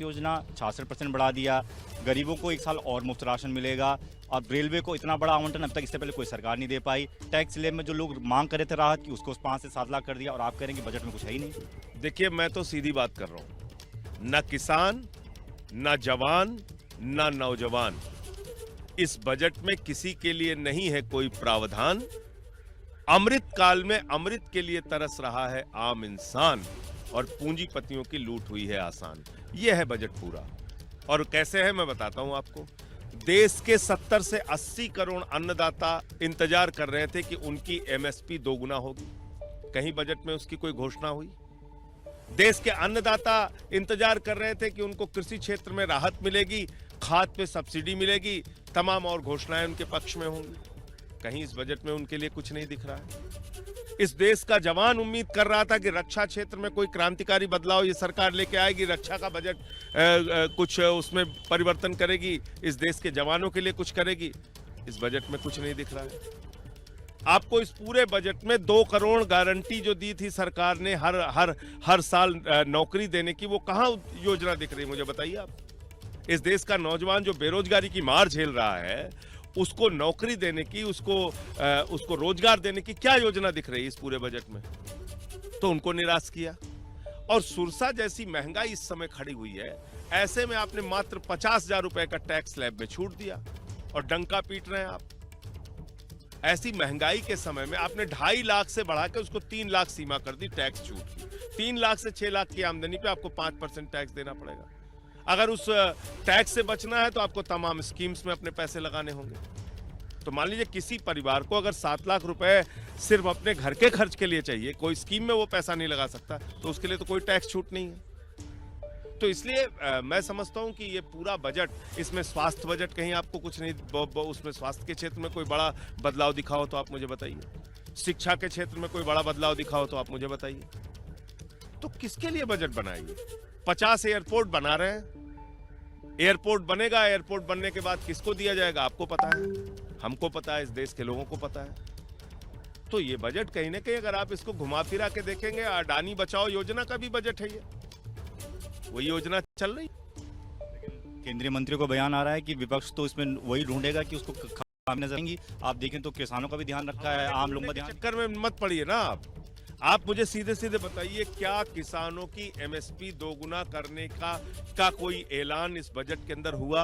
आवास योजना 66% बढ़ा दिया, गरीबों को 1 साल और मुफ्त राशन मिलेगा, और रेलवे को इतना बड़ा आवंटन अब तक इससे पहले कोई सरकार नहीं दे पाई। टैक्स स्लैब में जो लोग मांग कर रहे थे राहत की, उसको 5 से 7 लाख कर दिया, और आप कह रहे हैं कि बजट में कुछ है ही नहीं। देखिए, मैं तो सीधी बात कर रहा हूं, न किसान, न जवान, न नौजवान, इस बजट में किसी के लिए नहीं है कोई प्रावधान। अमृत काल में अमृत के लिए तरस रहा है आम इंसान, और पूंजीपतियों की लूट हुई है आसान। यह है बजट पूरा। और कैसे है मैं बताता हूं आपको। देश के 70 से 80 करोड़ अन्नदाता इंतजार कर रहे थे कि उनकी एमएसपी दोगुना होगी। कहीं बजट में उसकी कोई घोषणा हुई? देश के अन्नदाता इंतजार कर रहे थे कि उनको कृषि क्षेत्र में राहत मिलेगी, खाद पे सब्सिडी मिलेगी, तमाम और घोषणाएं उनके पक्ष में होंगी। कहीं इस बजट में उनके लिए कुछ नहीं दिख रहा है। इस देश का जवान उम्मीद कर रहा था कि रक्षा क्षेत्र में कोई क्रांतिकारी बदलाव ये सरकार लेके आएगी, रक्षा का बजट कुछ उसमें परिवर्तन करेगी, इस देश के जवानों के लिए कुछ करेगी। इस बजट में कुछ नहीं दिख रहा है। आपको इस पूरे बजट में 2 करोड़ गारंटी जो दी थी सरकार ने हर साल नौकरी देने की, वो कहां योजना दिख रही है मुझे बताइए आप। इस देश का नौजवान जो बेरोजगारी की मार झेल रहा है, उसको नौकरी देने की, उसको रोजगार देने की क्या योजना दिख रही है इस पूरे बजट में? तो उनको निराश किया। और सुरसा जैसी महंगाई इस समय खड़ी हुई है, ऐसे में आपने मात्र 50,000 रुपए का टैक्स स्लैब में छूट दिया और डंका पीट रहे हैं आप। ऐसी महंगाई के समय में आपने 2.5 लाख से बढ़ा के उसको 3 लाख सीमा कर दी टैक्स छूट की। 3 लाख से 6 लाख की आमदनी पे आपको 5% टैक्स देना पड़ेगा। अगर उस टैक्स से बचना है तो आपको तमाम स्कीम्स में अपने पैसे लगाने होंगे। तो मान लीजिए किसी परिवार को अगर 7 लाख रुपए सिर्फ अपने घर के खर्च के लिए चाहिए, कोई स्कीम में वो पैसा नहीं लगा सकता, तो उसके लिए तो कोई टैक्स छूट नहीं है। तो इसलिए मैं समझता हूं कि ये पूरा बजट, इसमें स्वास्थ्य बजट कहीं आपको कुछ नहीं, उसमें स्वास्थ्य के क्षेत्र में कोई बड़ा बदलाव दिखाओ तो आप मुझे बताइए। शिक्षा के क्षेत्र में कोई बड़ा बदलाव दिखाओ तो आप मुझे बताइए। तो किसके लिए बजट बनाइए? 50 एयरपोर्ट बना रहे हैं। एयरपोर्ट बनेगा, एयरपोर्ट बनने के बाद किसको दिया जाएगा आपको पता है, हमको पता है, इस देश के लोगों को पता है। तो ये बजट कहीं ना कहीं अगर आप इसको घुमा फिरा के देखेंगे, अडानी बचाओ योजना का भी बजट है ये, वही योजना चल रही। केंद्रीय मंत्री को बयान आ रहा है कि विपक्ष तो इसमें वही ढूंढेगा कि उसको खामी नजर आएंगी। आप देखें तो किसानों का भी ध्यान रखा है, आम लोगों का ध्यान। चक्कर में मत पड़िए ना आप मुझे सीधे सीधे बताइए, क्या किसानों की एमएसपी दोगुना करने का कोई ऐलान इस बजट के अंदर हुआ?